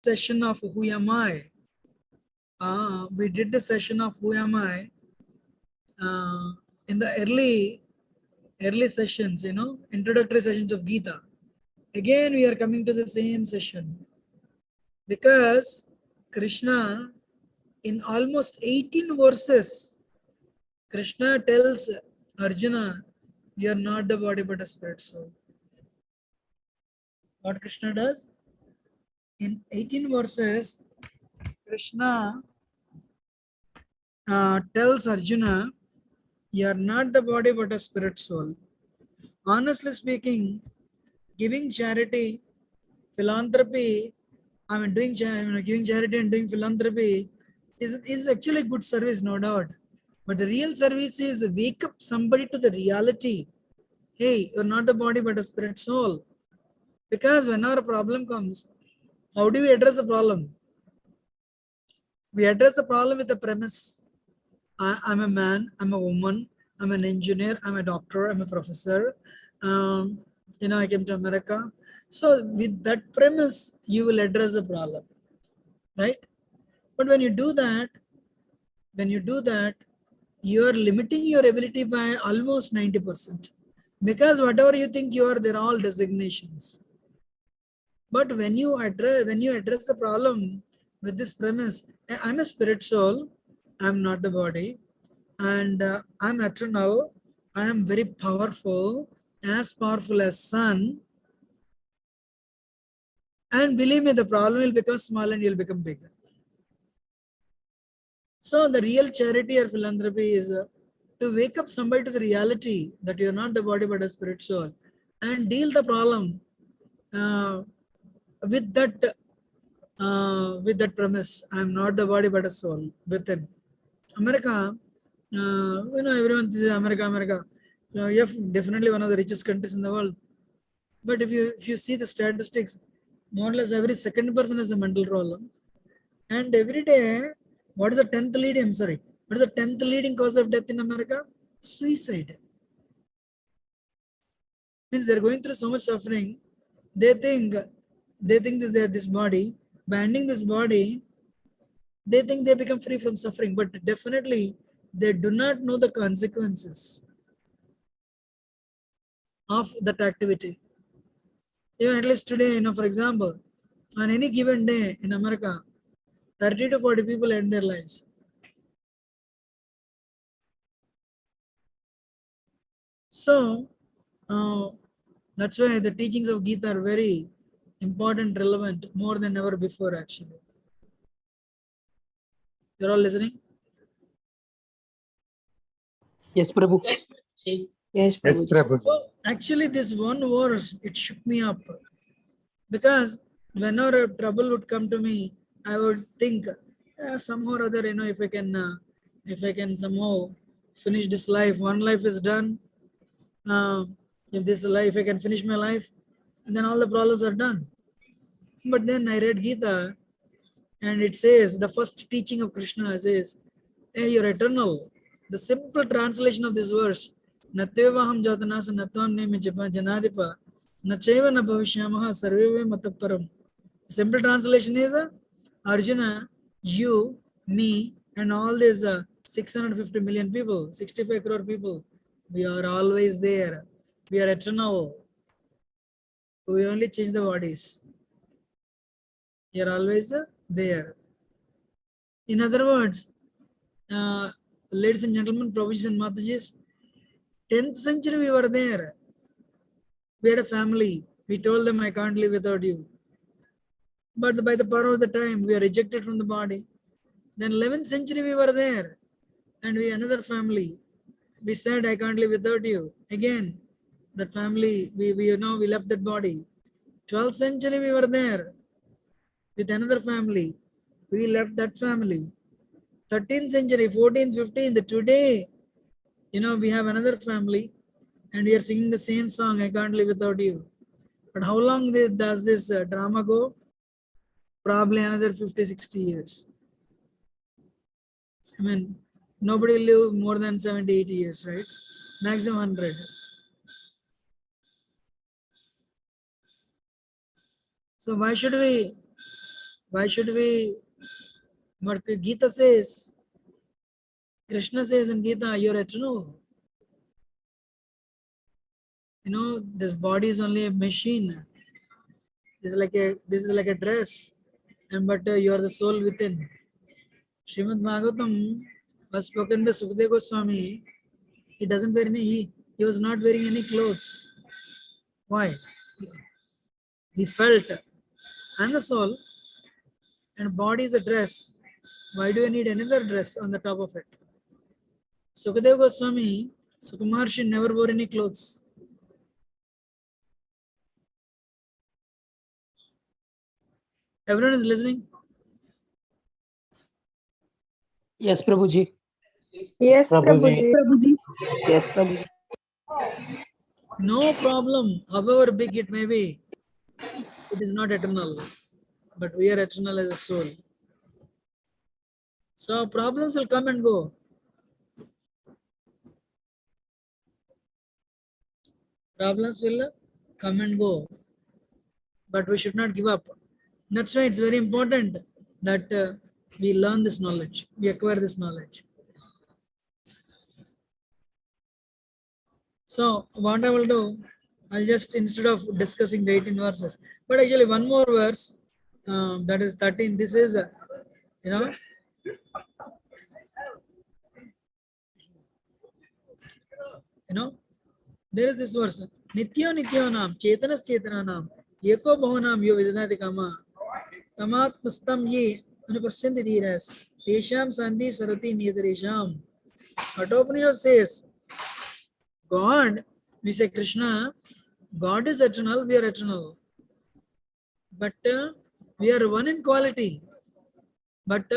session of Who Am I? We did the session of Who Am I in the early sessions, introductory sessions of Gita. Again, we are coming to the same session because Krishna, in almost 18 verses, Krishna tells Arjuna, you are not the body but a spirit soul. What Krishna does? In 18 verses, Krishna tells Arjuna, you are not the body but a spirit soul. Honestly speaking, giving charity, philanthropy, giving charity and doing philanthropy is actually good service, no doubt. But the real service is wake up somebody to the reality. Hey, you're not the body but a spirit soul. Because whenever a problem comes, how do we address the problem? We address the problem with the premise. I'm a man, I'm a woman, I'm an engineer, I'm a doctor, I'm a professor. I came to America. So with that premise, you will address the problem, right? But when you do that, you are limiting your ability by almost 90%. Because whatever you think you are, they're all designations. But when you address the problem with this premise, I'm a spirit soul, I'm not the body, and I'm eternal, I am very powerful, as powerful as sun. And believe me, the problem will become small and you'll become bigger. So the real charity or philanthropy is to wake up somebody to the reality that you're not the body but a spirit soul, and deal the problem with that premise. I'm not the body but a soul within. America, everyone says America. Yeah, definitely one of the richest countries in the world. But if you see the statistics, more or less every second person has a mental problem. And every day, what is the 10th leading? I'm sorry. What is the 10th leading cause of death in America? Suicide. Means they're going through so much suffering. They think this body, by ending this body, they think they become free from suffering. But definitely, they do not know the consequences of that activity. Even at least today, for example, on any given day in America, 30 to 40 people end their lives. So, that's why the teachings of Gita are very important, relevant, more than ever before actually. You're all listening? Yes, Prabhu. Yes, Prabhu. So actually, this one verse, it shook me up. Because whenever trouble would come to me, I would think, somehow or other, if I can somehow finish this life, one life is done. If this life, I can finish my life, and then all the problems are done. But then I read Gita, and it says, the first teaching of Krishna says, hey, you're eternal. The simple translation of this verse, Natyevaham jatanasa natvam neme janadipa, nacheva na bhavishyamaha sarveve mataparam. Simple translation is, Arjuna, you, me, and all these 650 million people, 65 crore people, we are always there. We are eternal. We only change the bodies. We are always there. In other words, ladies and gentlemen, Prabhuji and Matajis, 10th century we were there. We had a family. We told them, I can't live without you. But by the power of the time, we are rejected from the body. Then 11th century we were there. And we another family. We said, I can't live without you. Again, that family, we left that body. 12th century we were there with another family. We left that family. 13th century, 14th, 15th, today, we have another family and we are singing the same song, I can't live without you. But how long does this drama go? Probably another 50, 60 years. I mean, nobody will live more than 70, 80 years, right? Maximum 100. So why should we Why should we? What Gita says, Krishna says in Gita, you're eternal. You know, this body is only a machine. This is like a dress, and but you are the soul within. Srimad Bhagavatam was spoken by Sukadeva Goswami. He doesn't wear he was not wearing any clothes. Why? He felt I'm the soul and body is a dress. Why do I need another dress on the top of it? Sukadeva Goswami, Sukumarshi never wore any clothes. Everyone is listening? Yes, Prabhuji. Yes, Prabhuji. Prabhuji. Yes, Prabhuji. No problem, however big it may be, it is not eternal, but we are eternal as a soul. So problems will come and go. Problems will come and go, but we should not give up. That's why it's very important that we learn this knowledge, we acquire this knowledge. So what I will do, I'll just, instead of discussing the 18 verses, but actually one more verse, that is 13. This is, you know, there is this verse, Nityo Nityo Nam, Chetanas Chetana Nam, Yeko Bhavanam Yo Vidadati Kama, Tamat Pastam Ye, Anupasyanti Dhiras, Tesham Sandhi Sarati Niyadaresham. Kathopanishad says, God, we say Krishna, God is eternal, we are eternal. But we are one in quality, but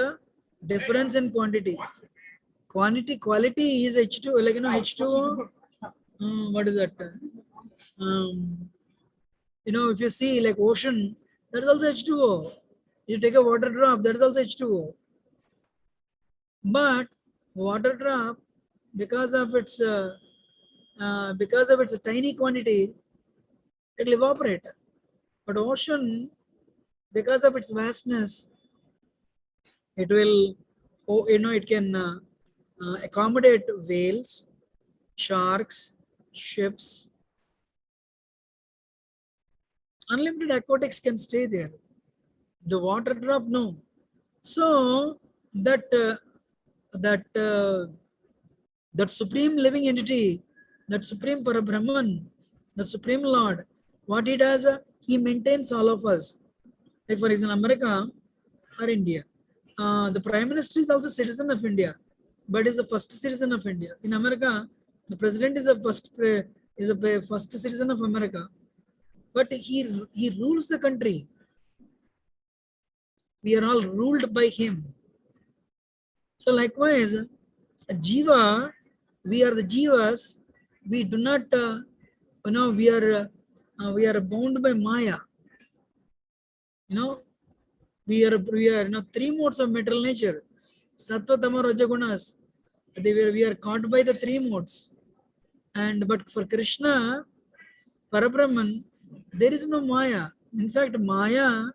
difference in quantity. Quality is H2, like H2O. What is that? If you see like ocean, that is also H2O. You take a water drop, that is also H2O. But water drop, because of its tiny quantity, it will evaporate. But ocean, because of its vastness, it will, it can accommodate whales, sharks, ships. Unlimited aquatics can stay there. The water drop, no. So that supreme living entity, that supreme Parabrahman, the supreme Lord, what he does, he maintains all of us. Like for example, America or India, the Prime Minister is also citizen of India, but is the first citizen of India. In America, the President is a first citizen of America, but he rules the country. We are all ruled by him. So likewise, a jiva, we are the jivas. We do not, we are bound by Maya. We are three modes of material nature. Sattva, Tama, Raja, Gunas. We are caught by the three modes. But for Krishna, Parabrahman, there is no Maya. In fact, Maya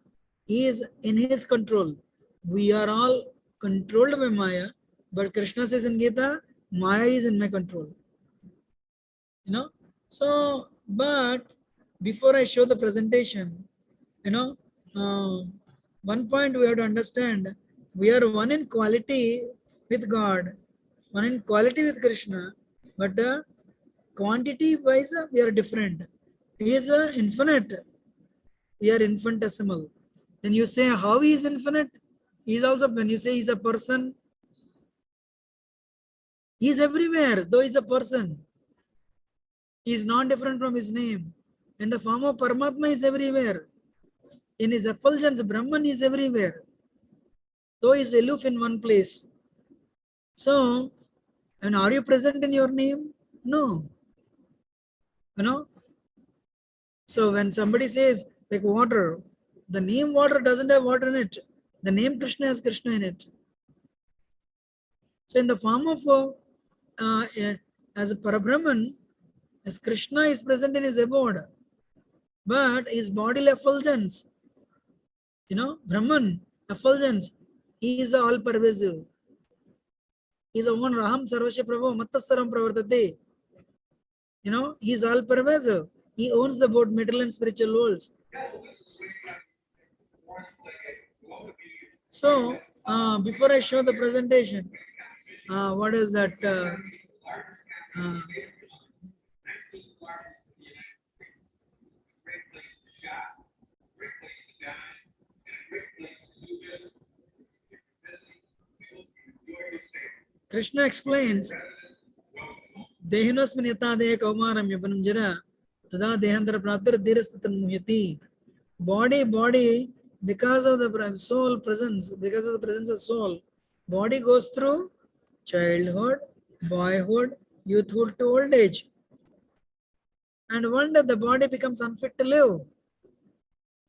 is in his control. We are all controlled by Maya, but Krishna says in Gita, Maya is in my control. So, but before I show the presentation, one point we have to understand, we are one in quality with God, one in quality with Krishna, but quantity wise we are different. He is infinite, we are infinitesimal. When you say how he is infinite, he is also, when you say he is a person, he is everywhere, though he is a person. He is not different from his name. In the form of Paramatma, is everywhere. In his effulgence, Brahman is everywhere, though he is aloof in one place. So, and are you present in your name? No. So when somebody says like water, the name water doesn't have water in it. The name Krishna has Krishna in it. So in the form of as a Parabrahman, as Krishna is present in his abode, but his bodily effulgence, Brahman effulgence. He is all pervasive. He is a one Raham Sarvasya Prabhu Mattasaram Pravartate. You know, he is all pervasive. He owns the both material and spiritual worlds. So, before I show the presentation, what is that? Krishna explains, Dehinosmin yata deha kaumaram yapanam jara, tada dehandara pratar dhirastatan muhyati. Body, because of the soul presence, because of the presence of soul, body goes through childhood, boyhood, youthhood to old age. And one day the body becomes unfit to live.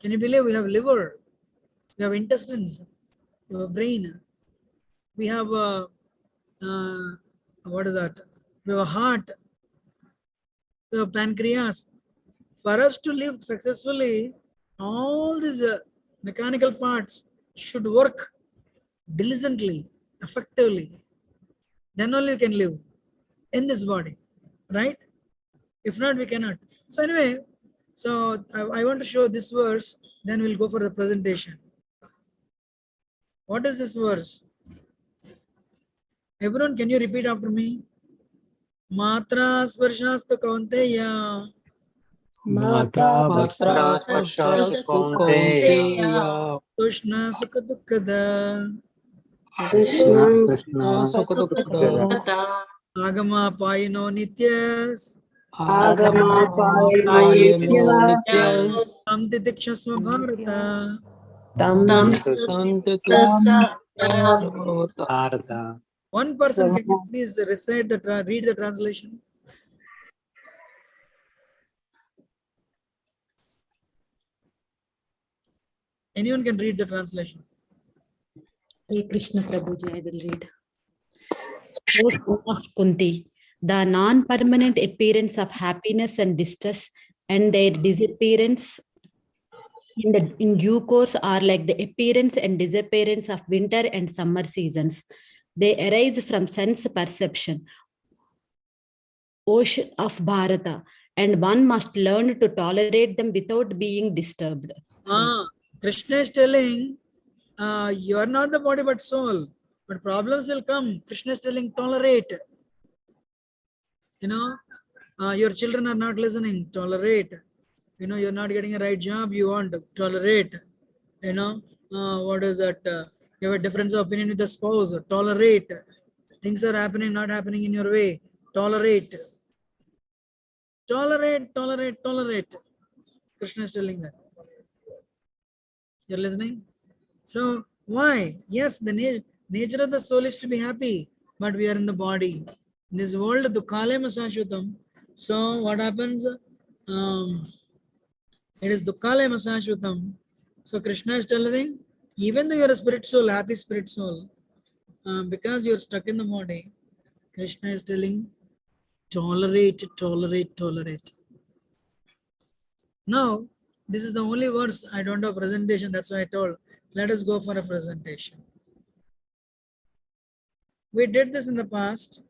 Can you believe we have liver, we have intestines, we have brain, we have what is that? We have a heart, we have pancreas. For us to live successfully, all these mechanical parts should work diligently, effectively. Then only we can live in this body, right? If not, we cannot. So anyway, so I want to show this verse, then we'll go for the presentation. What is this verse? Everyone, can you repeat after me? Matra sparshasta kaunteya. Mata Matra Pasrasparshastu Kaunteya Tushna sukha dukkada. Krishna Krishna Sukadukada Agama payino nityas. Agama Payano Nityam Tam titikshasva bharata. Tam Santitu Bhavata. Artha. One person, can you please recite the read the translation? Anyone can read the translation. Hare Krishna Prabhuji, I will read. O son of Kunti, the non-permanent appearance of happiness and distress and their disappearance in due course are like the appearance and disappearance of winter and summer seasons. They arise from sense perception, ocean of Bharata, and one must learn to tolerate them without being disturbed. Krishna is telling, you are not the body but soul, but problems will come. Krishna is telling, tolerate. You know, your children are not listening, tolerate. You know, you're not getting a right job, you want to tolerate. You know, what is that? You have a difference of opinion with the spouse, tolerate. Things are happening, not happening in your way, tolerate. Tolerate, tolerate, tolerate. Krishna is telling that. You're listening? So, why? Yes, the nature of the soul is to be happy, but we are in the body. In this world, dukkale masashvatam. So, what happens? It is dukkale masashvatam. So, Krishna is telling, even though you are a spirit soul, happy spirit soul, because you are stuck in the body, Krishna is telling, tolerate, tolerate, tolerate. Now, this is the only verse. I don't have presentation. That's why I told, let us go for a presentation. We did this in the past.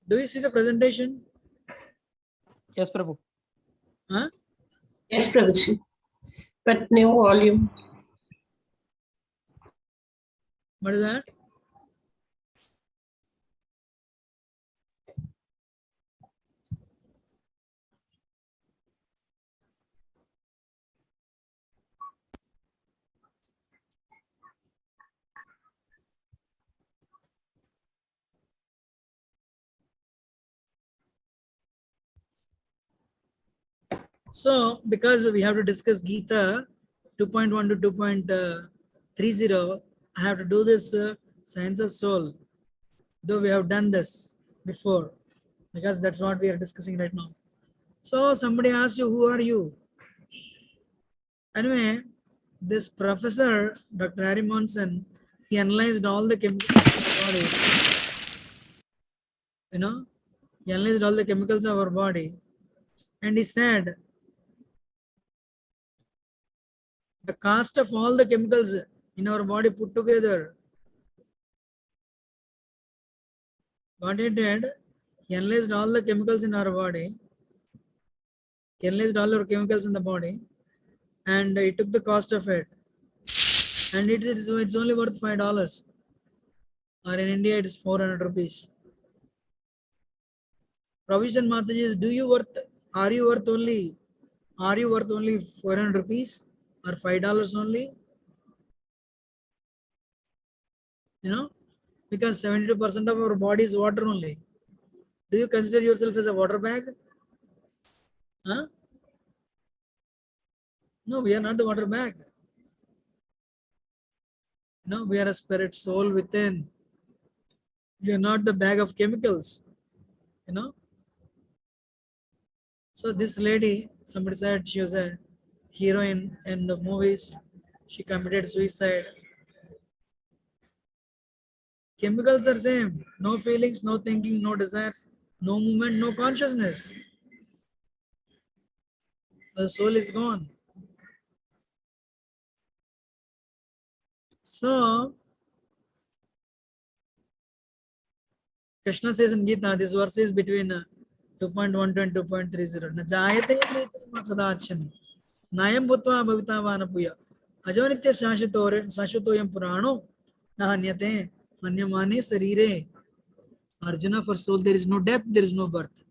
Do you see the presentation? Yes, Prabhu. Huh? Yes, Prabhuji. But no volume. What is that? So, because we have to discuss Gita 2.1 to 2.30, I have to do this science of soul. Though we have done this before, because that's what we are discussing right now. So, somebody asks you, who are you? Anyway, This professor, Dr. Harry Monson, he analyzed all the chemicals of our body. You know, he analyzed all the chemicals of our body, and he said the cost of all the chemicals in our body put together. What he did, he analyzed all the chemicals in our body. He analyzed all our chemicals in the body, and he took the cost of it. And it's only worth $5. Or in India, it is 400 rupees. Provision Mataji is, are you worth only 400 rupees or $5 only? You know, because 72% of our body is water only. Do you consider yourself as a water bag? Huh? No, we are not the water bag. No, we are a spirit soul within. We are not the bag of chemicals. You know. So this lady, somebody said she was a heroine in the movies. She committed suicide. Chemicals are same. No feelings, no thinking, no desires, no movement, no consciousness. The soul is gone. So Krishna says in Gita, this verse is between 2.12 and 2.30. Na jayate mritam kadachan. Nayam bhutva bhavita vanapuya. Ajonitya shashvatoyam purano. Nahanyate manyamane sarire. Arjuna, for soul there is no death, there is no birth.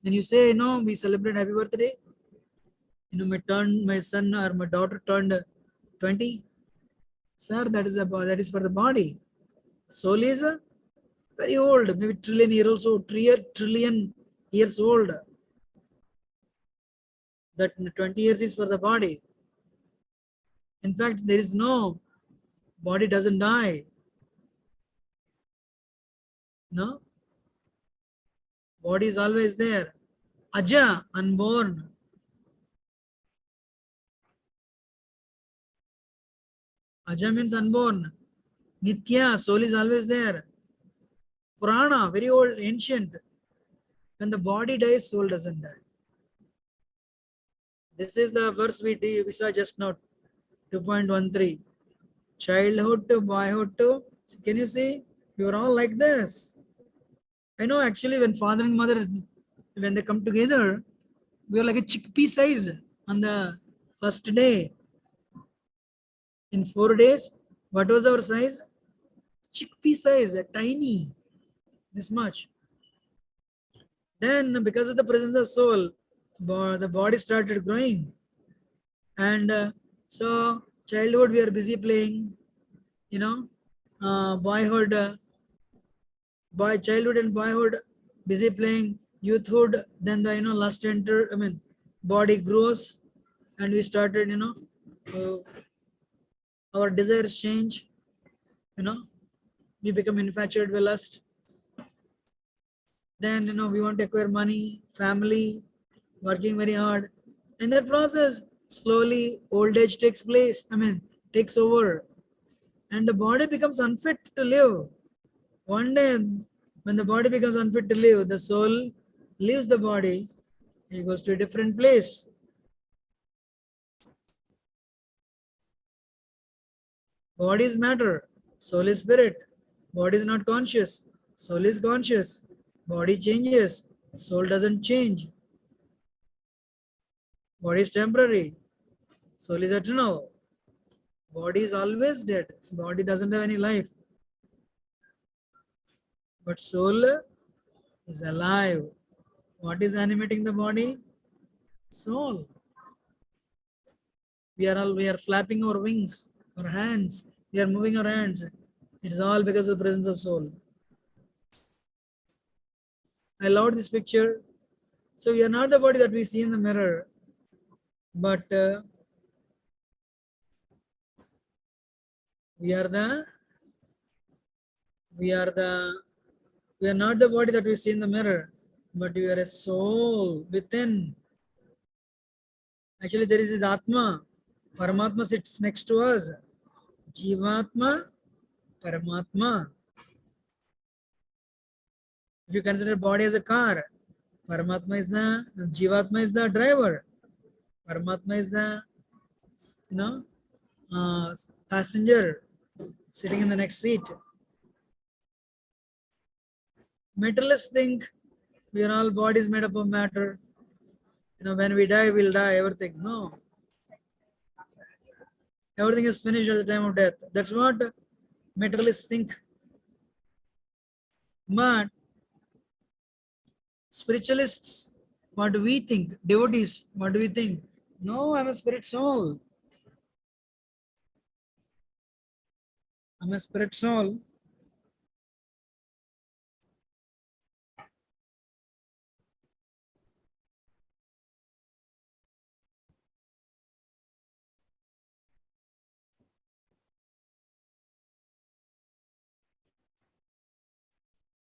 Then you say, we celebrate happy birthday. My son or my daughter turned 20. Sir, that is for the body. Soul is very old, maybe trillion years old. That 20 years is for the body. In fact, there is no body doesn't die. No? Body is always there. Aja, unborn. Aja means unborn. Nitya, soul is always there. Purana, very old, ancient. When the body dies, soul doesn't die. This is the verse we saw just now, 2.13. Childhood to boyhood to, can you see? You are all like this. I know actually when father and mother, when they come together, we are like a chickpea size on the first day. In 4 days, what was our size? Chickpea size, tiny, this much. Then because of the presence of soul, the body started growing. And so childhood we are busy playing, childhood and boyhood busy playing, youthhood, then the lust body grows, and we started our desires change, we become infatuated with lust. Then we want to acquire money, family, working very hard. In that process, slowly old age takes takes over, and the body becomes unfit to live. One day, when the body becomes unfit to live, the soul leaves the body and it goes to a different place. Body is matter, soul is spirit. Body is not conscious, soul is conscious. Body changes, soul doesn't change. Body is temporary, soul is eternal. Body is always dead, so body doesn't have any life. But soul is alive. What is animating the body? Soul. We are flapping our wings, our hands. We are moving our hands. It's all because of the presence of soul. I love this picture. So we are not the body that we see in the mirror, but we are not the body that we see in the mirror, but we are a soul within. Actually, there is this Atma. Paramatma sits next to us. Jivatma, Paramatma. If you consider body as a car, Paramatma is the Jivatma is the driver. Paramatma is the you know passenger sitting in the next seat. Materialists think we are all bodies made up of matter. When we die, we'll die. Everything. No. Everything is finished at the time of death. That's what materialists think. But spiritualists, what do we think? Devotees, what do we think? No, I'm a spirit soul. I'm a spirit soul.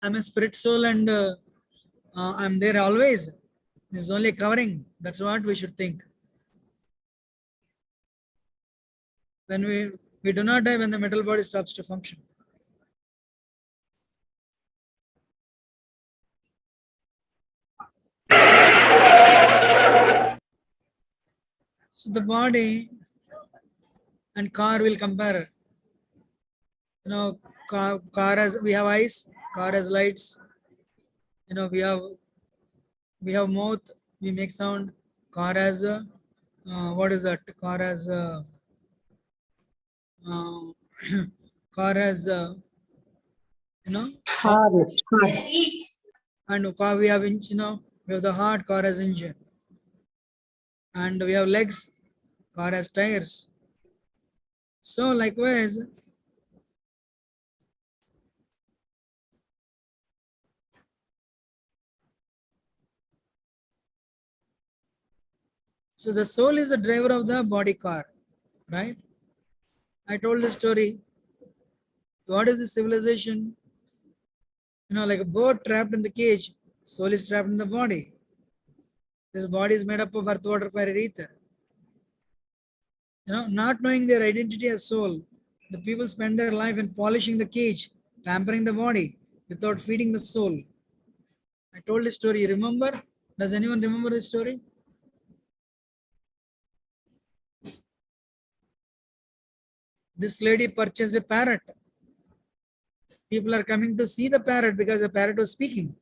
I'm a spirit soul and I'm there always. This is only covering. That's what we should think. When we do not die when the mental body stops to function. So the body and car will compare. Car has, we have eyes, car has lights. We have mouth, we make sound. Car has what is that? Car has car has Heart. and car we have we have the heart, car has engine, and we have legs, car has tires. So likewise, so the soul is the driver of the body car, right? I told the story. What is the civilization? Like a bird trapped in the cage, soul is trapped in the body. This body is made up of earth, water, fire, ether. Not knowing their identity as soul, the people spend their life in polishing the cage, pampering the body without feeding the soul. I told this story. You remember? Does anyone remember this story? This lady purchased a parrot. People are coming to see the parrot because the parrot was speaking.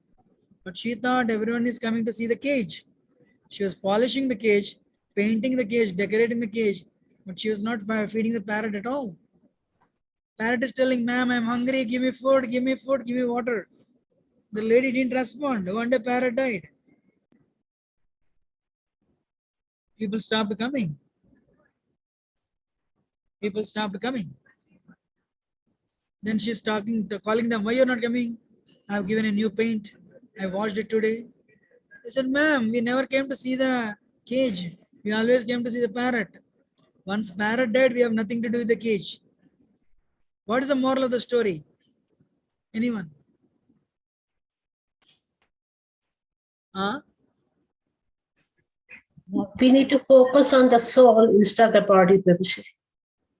But she thought everyone is coming to see the cage. She was polishing the cage, painting the cage, decorating the cage, but she was not feeding the parrot at all. Parrot is telling, ma'am, I'm hungry, give me food, give me food, give me water. The lady didn't respond. One day parrot died. People stopped coming. People stopped coming. Then she's calling them, why you're not coming? I've given a new paint. I washed it today. They said, ma'am, we never came to see the cage. We always came to see the parrot. Once parrot died, we have nothing to do with the cage. What is the moral of the story? Anyone? Huh? We need to focus on the soul instead of the body, Prabhuji.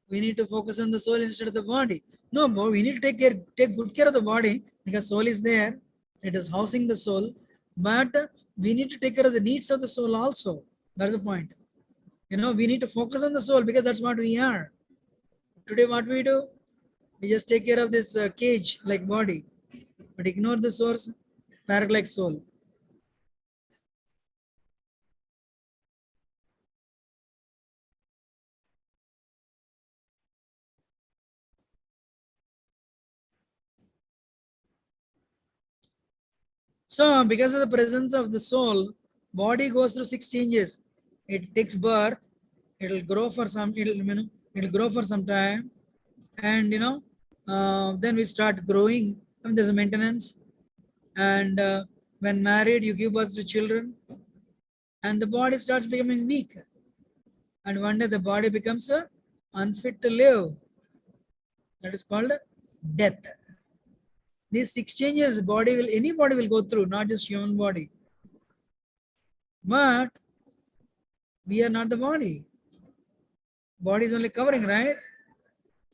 We need to focus on the soul instead of the body. No, but we need to take good care of the body because soul is there. It is housing the soul. But we need to take care of the needs of the soul also. That's the point. We need to focus on the soul because that's what we are. Today, what we do? We just take care of this cage like body, but ignore the source, parrot like soul. So, because of the presence of the soul, body goes through 6 changes. It takes birth. It'll grow for some. It'll grow for some time, and then we start growing. There's a maintenance, and when married, you give birth to children, and the body starts becoming weak, and one day the body becomes unfit to live. That is called death. These 6 changes, any body will go through, not just human body. But we are not the body. Body is only covering, right?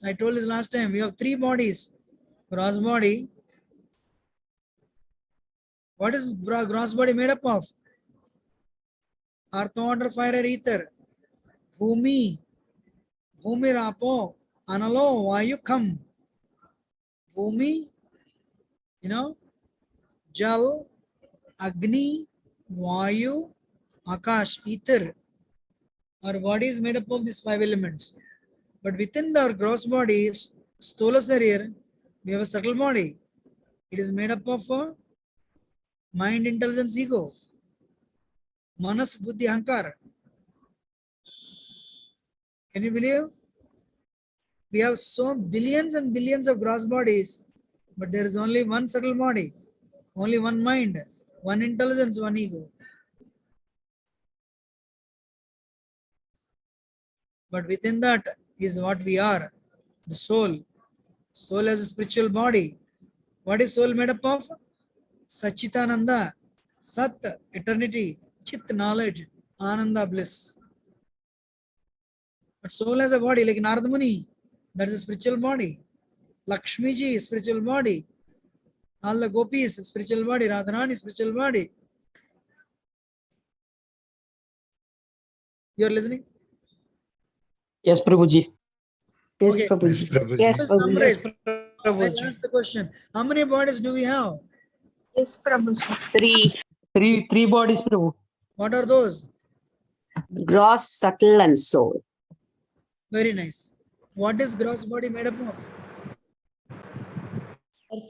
I told this last time. We have 3 bodies. Gross body. What is gross body made up of? Earth, water, fire, and ether. Bhumi. Bhumi rapo. Analo, vayu kam. Bhumi, Jal, Agni, Vayu, Akash, ether. Our body is made up of these 5 elements. But within our gross body, Sthola Sarir, we have a subtle body. It is made up of mind, intelligence, ego. Manas, Buddhi, Ahankar. Can you believe? We have so billions and billions of gross bodies, but there is only one subtle body, only one mind, one intelligence, one ego. But within that is what we are, the soul. Soul has a spiritual body. What is soul made up of? Sachitananda, Sat, eternity, Chit, knowledge, Ananda, bliss. But soul has a body like Narada Muni, that is a spiritual body. Lakshmi ji, spiritual body. All the gopis, spiritual body. Radharani, spiritual body. You are listening? Yes, Prabhuji. Yes, Okay. Prabhuji. Yes, Let's Prabhuji. summarize. Prabhuji. I'll ask the question. How many bodies do we have? Yes, Prabhuji. 3. Three bodies, Prabhu. What are those? Gross, subtle, and soul. Very nice. What is gross body made up of?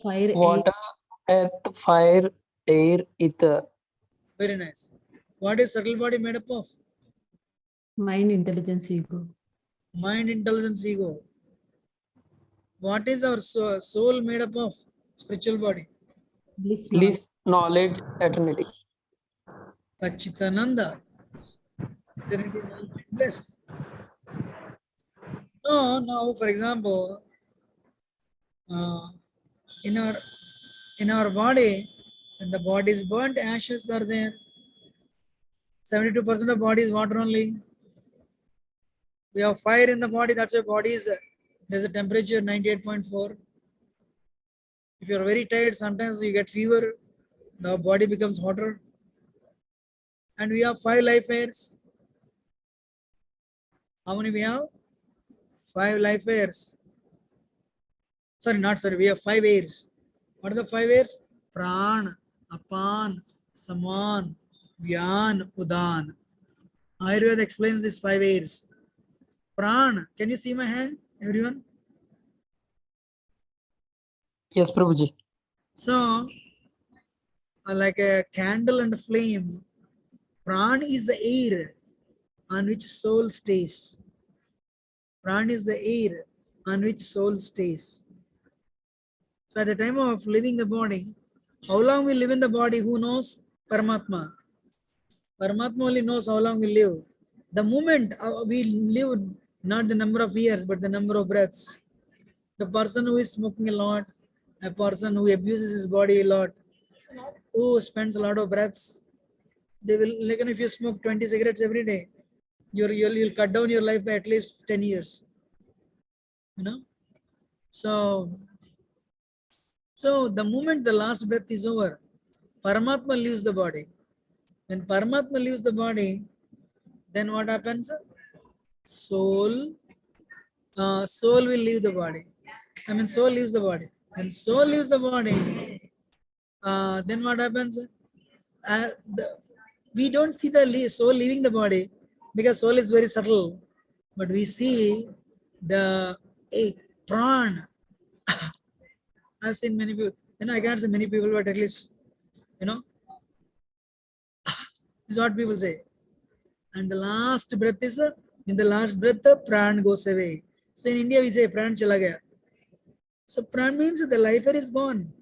Fire, air, Water, earth, fire, air, ether. Very nice. What is subtle body made up of? mind, intelligence, ego. Mind, intelligence, ego. What is our soul made up of? Spiritual body. Bliss, Bliss, knowledge, eternity. Sachitananda. Eternity, knowledge, bliss. No, now for example, in our body, when the body is burnt, ashes are there. 72% of body is water only. We have fire in the body, that's why body is, there's a temperature 98.4. If you're very tired, sometimes you get fever, the body becomes hotter. And we have 5 life airs. How many we have? 5 life airs. We have 5 airs. What are the 5 airs? Pran, Apan, Saman, Vyan, Udan. Ayurveda explains these 5 airs. Pran, can you see my hand, everyone? Yes, Prabhuji. So, like a candle and a flame, Pran is the air on which soul stays. Pran is the air on which soul stays. So at the time of leaving the body, how long we live in the body, who knows? Paramatma. Paramatma only knows how long we live. The moment we live, not the number of years, but the number of breaths. The person who is smoking a lot, a person who abuses his body a lot, who spends a lot of breaths, they will, like if you smoke 20 cigarettes every day, you'll cut down your life by at least 10 years. So the moment the last breath is over, Paramatma leaves the body. When Paramatma leaves the body, then what happens? Soul will leave the body. Soul leaves the body. When soul leaves the body, then what happens? We don't see the soul leaving the body because soul is very subtle. But we see the pran. I've seen many people, I cannot say many people, but at least, this is what people say. And the last breath is, in the last breath, the pran goes away. So in India, we say pran chala gaya. So pran means the life is gone.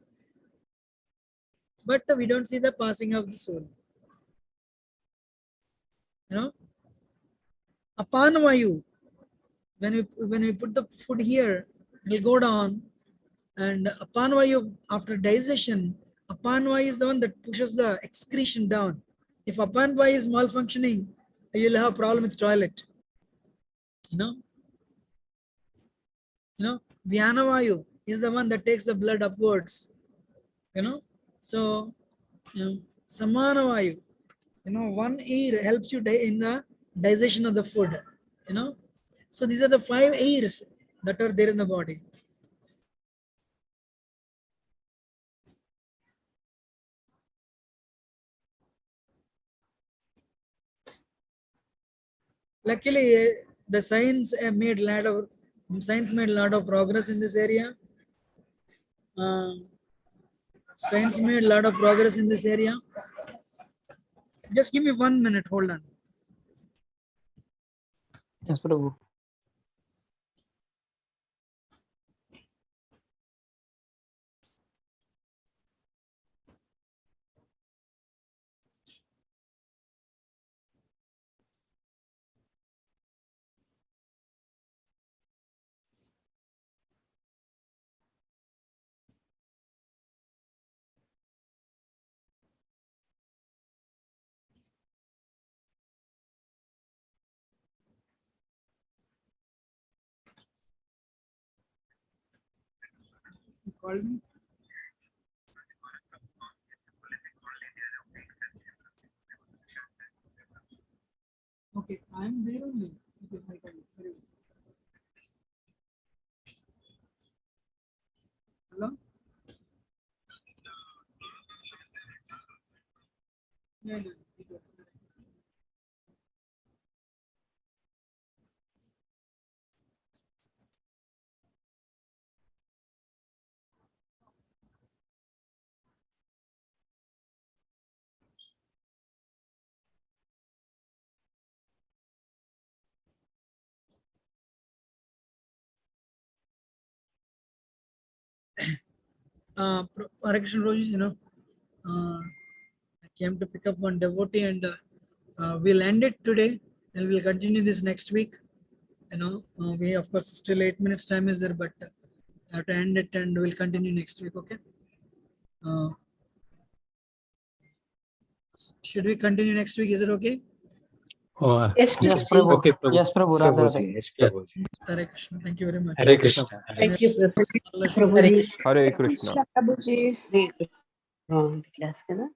But we don't see the passing of the soul. Apan vayu. When we put the food here, it will go down. And apan vayu, after digestion, apan vayu is the one that pushes the excretion down. If apan vayu is malfunctioning, you'll have a problem with toilet. You know, Vyanavayu is the one that takes the blood upwards. So Samanavayu, one ear helps you in the digestion of the food. So these are the 5 ears that are there in the body. Luckily, the science made a lot of progress in this area. Science made a lot of progress in this area. Just give me 1 minute. Hold on. Yes, Prabhu. You called me? Okay, I'm there only. Okay, I can. Very good. Hello? Yeah, yeah. Hare Krishna Roji, I came to pick up one devotee and we'll end it today and we'll continue this next week. We of course still 8 minutes time is there, but I have to end it and we'll continue next week. Okay. Should we continue next week? Is it okay? Oh, Yes, Yes, Prabhuji. Prabhu. okay, Prabhu. Yes, Prabhu. Radha, Radha. Prabhuji, yes, Prabhuji. Hare Krishna. Thank you very much. Hare Krishna. Thank you, Prabhuji. Hare Prabhuji. Hare Krishna. Prabhuji. Wrong class, kada?